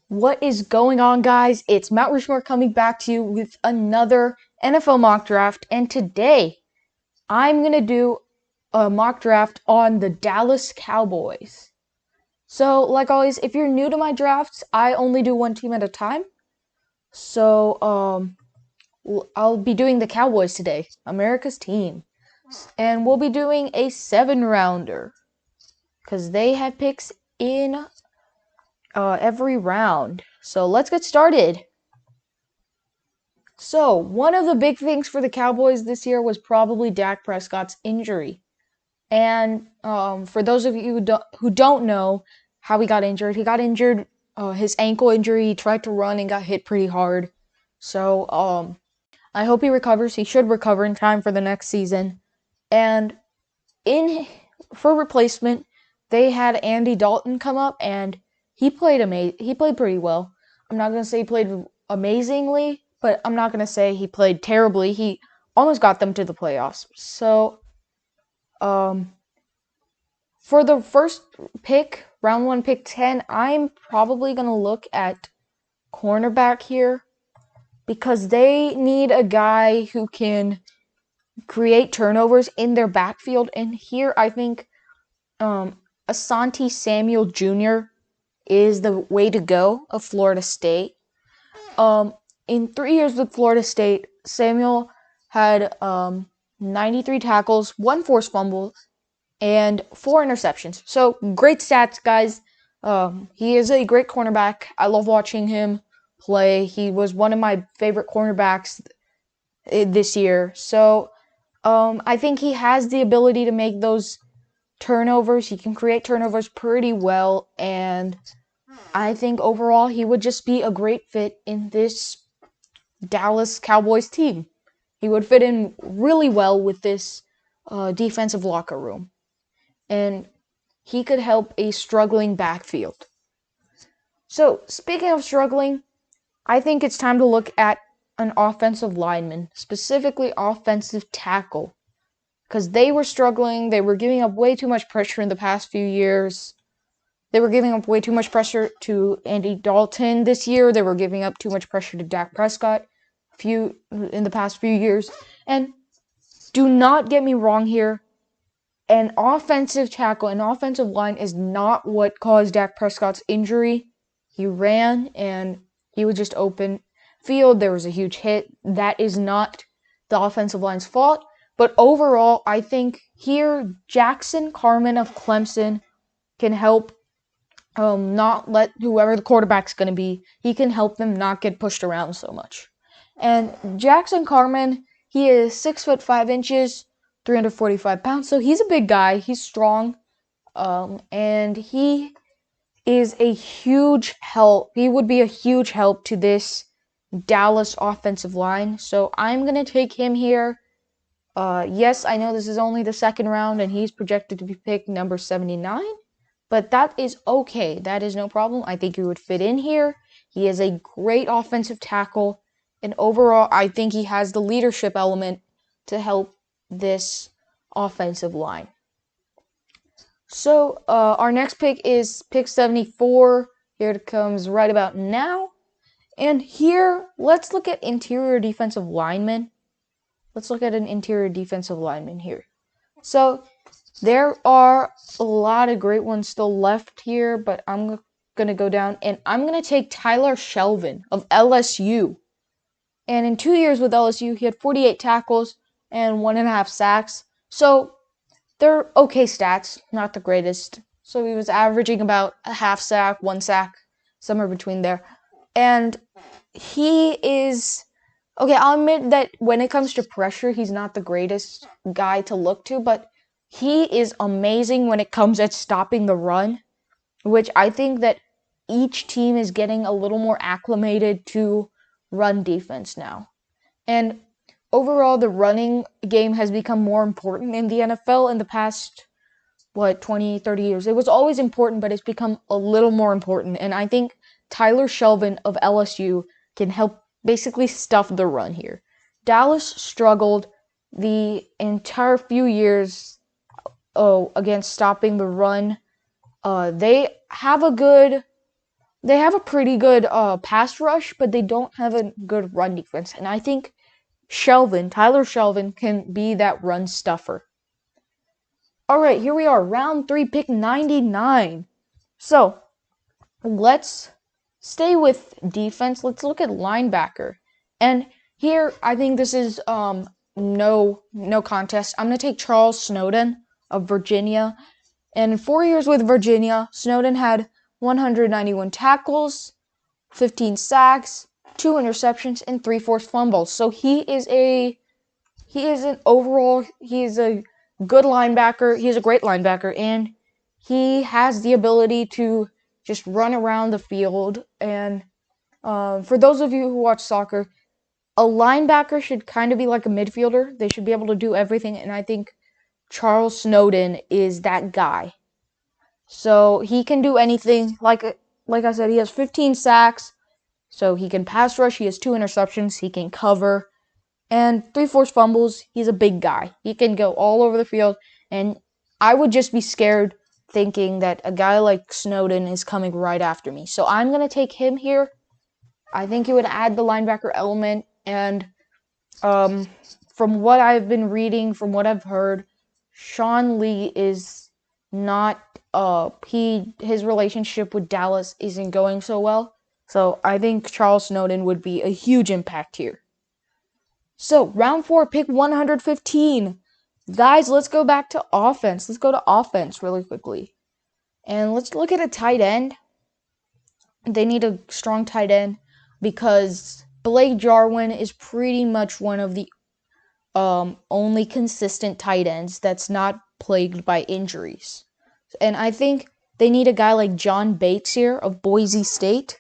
What is going on, guys? It's Matt Richmore coming back to you with another NFL mock draft, and today I'm going to do a mock draft on the Dallas Cowboys. So, like always, if you're new to my drafts, I only do one team at a time. So, I'll be doing the Cowboys today, America's team. And we'll be doing a 7-rounder because they have picks in every round. So, let's get started. So, one of the big things for the Cowboys this year was probably Dak Prescott's injury. And for those of you who don't know how he got injured, his ankle injury. He tried to run and got hit pretty hard. So, I hope he recovers. He should recover in time for the next season. And in for replacement, they had Andy Dalton come up, and he played He played pretty well. I'm not gonna say he played amazingly, but I'm not gonna say he played terribly. He almost got them to the playoffs. So, for the first pick, round one, pick 10, I'm probably gonna look at cornerback here because they need a guy who can create turnovers in their backfield. And here, I think Asante Samuel Jr. is the way to go of Florida State. In 3 years with Florida State, Samuel had 93 tackles, 1 forced fumble, and 4 interceptions. So great stats, guys. He is a great cornerback. I love watching him play. He was one of my favorite cornerbacks this year. So I think he has the ability to make those turnovers. He can create turnovers pretty well, and I think overall he would just be a great fit in this Dallas Cowboys team. He would fit in really well with this defensive locker room, and he could help a struggling backfield. So, speaking of struggling, I think it's time to look at an offensive lineman, specifically offensive tackle, because they were struggling. They were giving up way too much pressure in the past few years. They were giving up way too much pressure to Andy Dalton this year. They were giving up too much pressure to Dak Prescott in the past few years. And do not get me wrong here. An offensive tackle, an offensive line is not what caused Dak Prescott's injury. He ran and he was just open field. There was a huge hit. That is not the offensive line's fault. But overall, I think here Jackson Carman of Clemson can help not let whoever the quarterback's going to be, he can help them not get pushed around so much. And Jackson Carman, he is 6'5", 345 pounds, so he's a big guy. He's strong, and he is a huge help. He would be a huge help to this Dallas offensive line. So I'm going to take him here. Yes, I know this is only the second round, and he's projected to be picked number 79. But that is okay. That is no problem. I think he would fit in here. He is a great offensive tackle. And overall, I think he has the leadership element to help this offensive line. So, our next pick is pick 74. Here it comes right about now. And here, let's look at interior defensive linemen. Let's look at an interior defensive lineman here. So, there are a lot of great ones still left here, but I'm going to go down, and I'm going to take Tyler Shelvin of LSU. And in 2 years with LSU, he had 48 tackles and 1.5 sacks. So they're okay stats, not the greatest. So he was averaging about a half sack, 1 sack, somewhere between there. And he is... Okay, I'll admit that when it comes to pressure, he's not the greatest guy to look to, but he is amazing when it comes at stopping the run, which I think that each team is getting a little more acclimated to run defense now. And overall, the running game has become more important in the NFL in the past, 20, 30 years. It was always important, but it's become a little more important. And I think Tyler Shelvin of LSU can help basically stuff the run here. Dallas struggled the entire few years against stopping the run. They have a good they have a pretty good pass rush, but they don't have a good run defense. And I think Tyler Shelvin, can be that run stuffer. All right, here we are, round 3, pick 99. So let's stay with defense. Let's look at linebacker. And here, I think this is no contest. I'm gonna take Charles Snowden of Virginia. And in 4 years with Virginia, Snowden had 191 tackles, 15 sacks, 2 interceptions, and 3 forced fumbles. So he is a good linebacker. He's a great linebacker, and he has the ability to just run around the field. And for those of you who watch soccer, a linebacker should kind of be like a midfielder. They should be able to do everything, and I think Charles Snowden is that guy. So he can do anything. Like I said, he has 15 sacks, so he can pass rush. He has 2 interceptions. He can cover. And 3 forced fumbles. He's a big guy. He can go all over the field. And I would just be scared thinking that a guy like Snowden is coming right after me. So I'm going to take him here. I think he would add the linebacker element. And from what I've been reading, from what I've heard, Sean Lee is not his relationship with Dallas isn't going so well. So I think Charles Snowden would be a huge impact here. So, round 4, pick 115. Guys, let's go back to offense. Let's go to offense really quickly. And let's look at a tight end. They need a strong tight end because Blake Jarwin is pretty much one of the only consistent tight ends that's not plagued by injuries. And I think they need a guy like John Bates here of Boise State.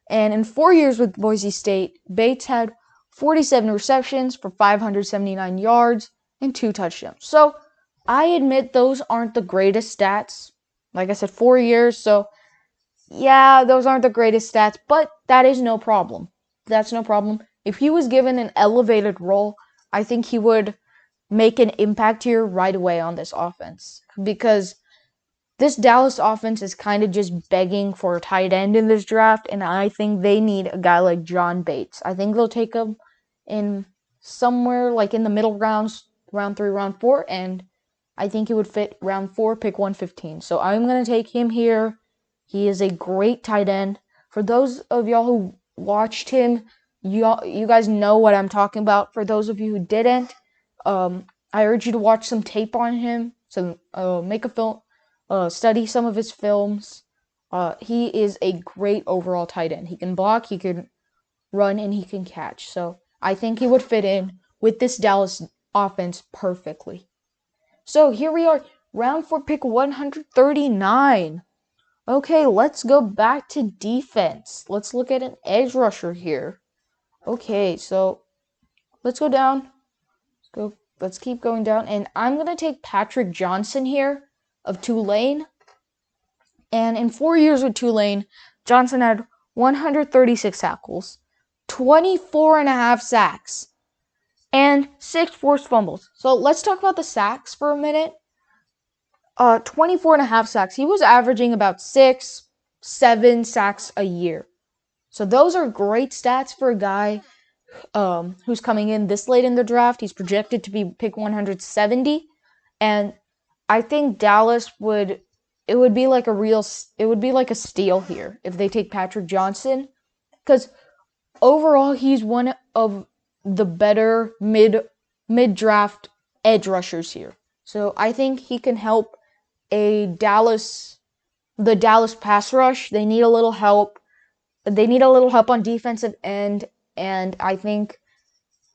And in 4 years with Boise State, Bates had 47 receptions for 579 yards and 2 touchdowns. So I admit those aren't the greatest stats. Like I said, 4 years. So yeah, those aren't the greatest stats, but that is no problem. That's no problem. If he was given an elevated role, I think he would make an impact here right away on this offense. Because this Dallas offense is kind of just begging for a tight end in this draft, and I think they need a guy like John Bates. I think they'll take him in somewhere like in the middle rounds, round 3, round 4, and I think he would fit round 4, pick 115. So I'm going to take him here. He is a great tight end. For those of y'all who watched him, you guys know what I'm talking about. For those of you who didn't, I urge you to watch some tape on him. So make a film. Study some of his films. He is a great overall tight end. He can block, he can run, and he can catch. So I think he would fit in with this Dallas offense perfectly. So here we are, round 4, pick 139. Okay, let's go back to defense. Let's look at an edge rusher here. Okay, so let's go down. Let's keep going down. And I'm going to take Patrick Johnson here of Tulane. And in 4 years with Tulane, Johnson had 136 tackles, 24 and a half sacks, and 6 forced fumbles. So let's talk about the sacks for a minute. 24 and a half sacks. He was averaging about 6-7 sacks a year. So those are great stats for a guy who's coming in this late in the draft. He's projected to be pick 170. And I think Dallas it would be like a steal here if they take Patrick Johnson, because overall he's one of the better mid-draft edge rushers here. So I think he can help the Dallas pass rush. They need a little help. They need a little help on defensive end, and I think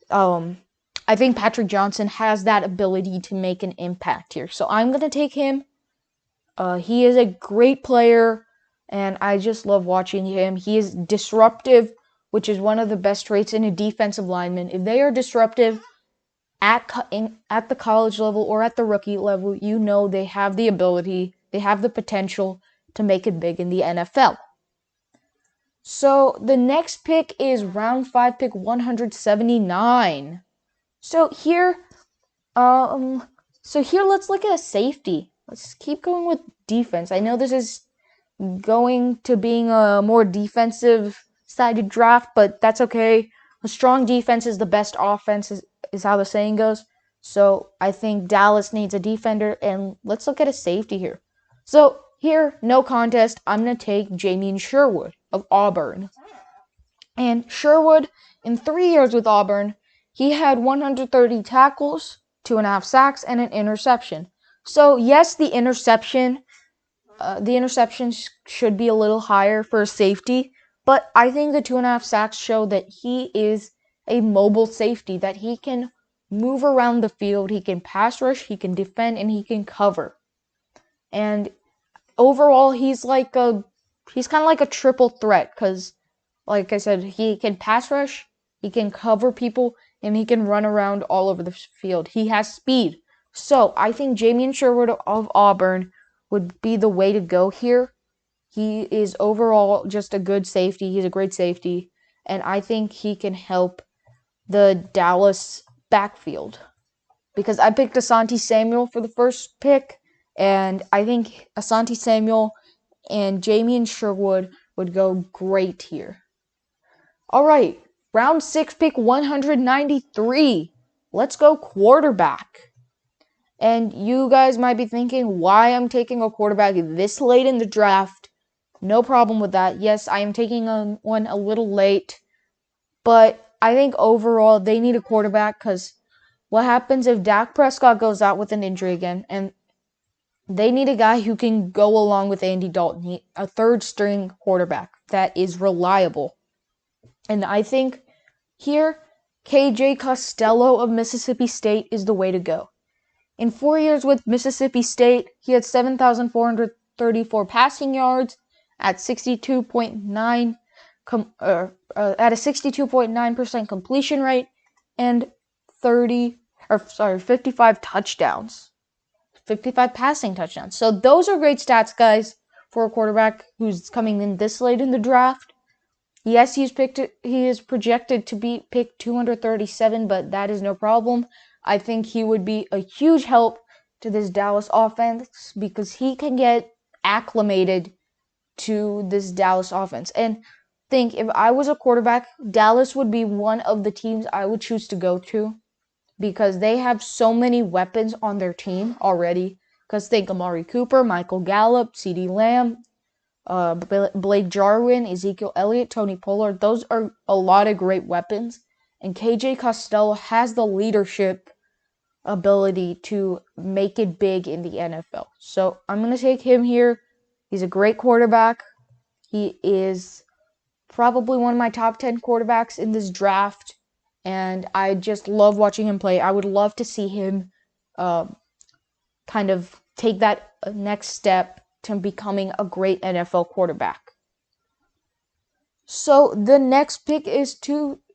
Patrick Johnson has that ability to make an impact here. So I'm going to take him. He is a great player, and I just love watching him. He is disruptive, which is one of the best traits in a defensive lineman. If they are disruptive at the college level or at the rookie level, you know they have the ability, they have the potential to make it big in the NFL. So the next pick is round 5, pick 179. So here let's look at a safety. Let's keep going with defense. I know this is going to being a more defensive sided draft, but that's okay. A strong defense is the best offense, is how the saying goes. So I think Dallas needs a defender, and let's look at a safety here. So here, no contest, I'm going to take Jamien Sherwood of Auburn. And Sherwood, in 3 years with Auburn, he had 130 tackles, 2.5 sacks, and an interception. So yes, the interceptions should be a little higher for a safety, but I think the 2.5 sacks show that he is a mobile safety, that he can move around the field, he can pass rush, he can defend, and he can cover. And overall, he's kind of like a triple threat because, like I said, he can pass rush, he can cover people, and he can run around all over the field. He has speed. So I think Jamien Sherwood of Auburn would be the way to go here. He is overall just a good safety. He's a great safety. And I think he can help the Dallas backfield. Because I picked Asante Samuel for the first pick. And I think Asante Samuel and Jamien Sherwood would go great here. All right, round 6, pick 193. Let's go quarterback. And you guys might be thinking why I'm taking a quarterback this late in the draft. No problem with that. Yes, I am taking one a little late. But I think overall they need a quarterback because what happens if Dak Prescott goes out with an injury again? And they need a guy who can go along with Andy Dalton, a third-string quarterback that is reliable. And I think here, KJ Costello of Mississippi State is the way to go. In 4 years with Mississippi State, he had 7,434 passing yards at 62.9 at a 62.9% completion rate and 55 touchdowns. 55 passing touchdowns. So those are great stats, guys, for a quarterback who's coming in this late in the draft. Yes, he is projected to be picked 237, but that is no problem. I think he would be a huge help to this Dallas offense because he can get acclimated to this Dallas offense. And think, if I was a quarterback, Dallas would be one of the teams I would choose to go to because they have so many weapons on their team already. Because think Amari Cooper, Michael Gallup, CeeDee Lamb, Blake Jarwin, Ezekiel Elliott, Tony Pollard. Those are a lot of great weapons. And KJ Costello has the leadership ability to make it big in the NFL. So I'm going to take him here. He's a great quarterback. He is probably one of my top 10 quarterbacks in this draft. And I just love watching him play. I would love to see him kind of take that next step to becoming a great NFL quarterback. So the next pick is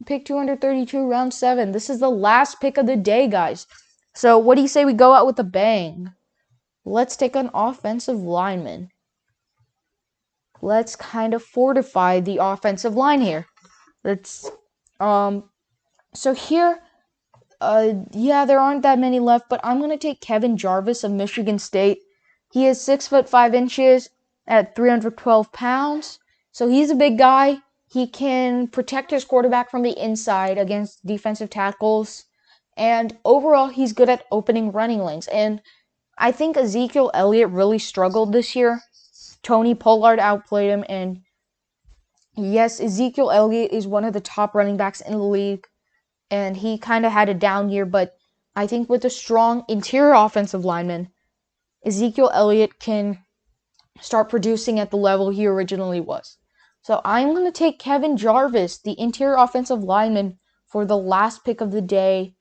pick 232, round 7. This is the last pick of the day, guys. So what do you say we go out with a bang? Let's take an offensive lineman. Let's kind of fortify the offensive line here. So here, there aren't that many left, but I'm going to take Kevin Jarvis of Michigan State. He is 6'5" at 312 pounds. So he's a big guy. He can protect his quarterback from the inside against defensive tackles. And overall, he's good at opening running lanes. And I think Ezekiel Elliott really struggled this year. Tony Pollard outplayed him. And yes, Ezekiel Elliott is one of the top running backs in the league. And he kind of had a down year. But I think with a strong interior offensive lineman, Ezekiel Elliott can start producing at the level he originally was. So I'm going to take Kevin Jarvis, the interior offensive lineman, for the last pick of the day.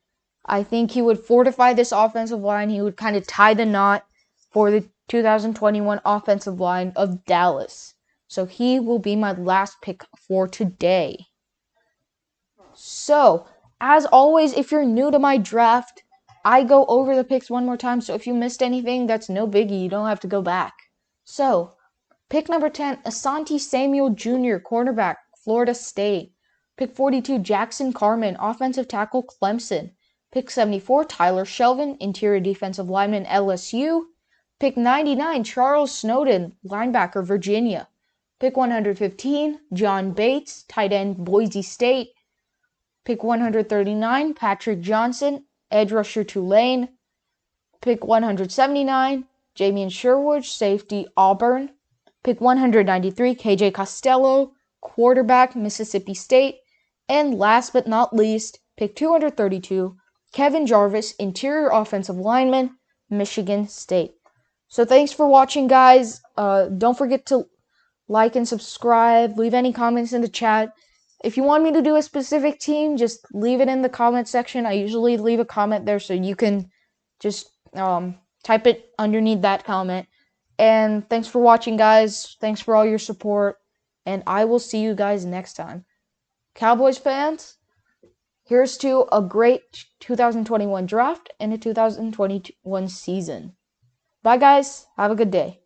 I think he would fortify this offensive line. He would kind of tie the knot for the 2021 offensive line of Dallas. So he will be my last pick for today. So, as always, if you're new to my draft, I go over the picks one more time. So if you missed anything, that's no biggie. You don't have to go back. So, pick number 10, Asante Samuel Jr., cornerback, Florida State. Pick 42, Jackson Carman, offensive tackle, Clemson. Pick 74, Tyler Shelvin, interior defensive lineman, LSU. Pick 99, Charles Snowden, linebacker, Virginia. Pick 115, John Bates, tight end, Boise State. Pick 139, Patrick Johnson, edge rusher, Tulane. Pick 179, Jamian Sherwood, safety, Auburn. Pick 193, KJ Costello, quarterback, Mississippi State. And last but not least, pick 232, Kevin Jarvis, interior offensive lineman, Michigan State. So thanks for watching, guys. Don't forget to like and subscribe. Leave any comments in the chat. If you want me to do a specific team, just leave it in the comment section. I usually leave a comment there so you can just type it underneath that comment. And thanks for watching, guys. Thanks for all your support. And I will see you guys next time. Cowboys fans, here's to a great 2021 draft and a 2021 season. Bye, guys. Have a good day.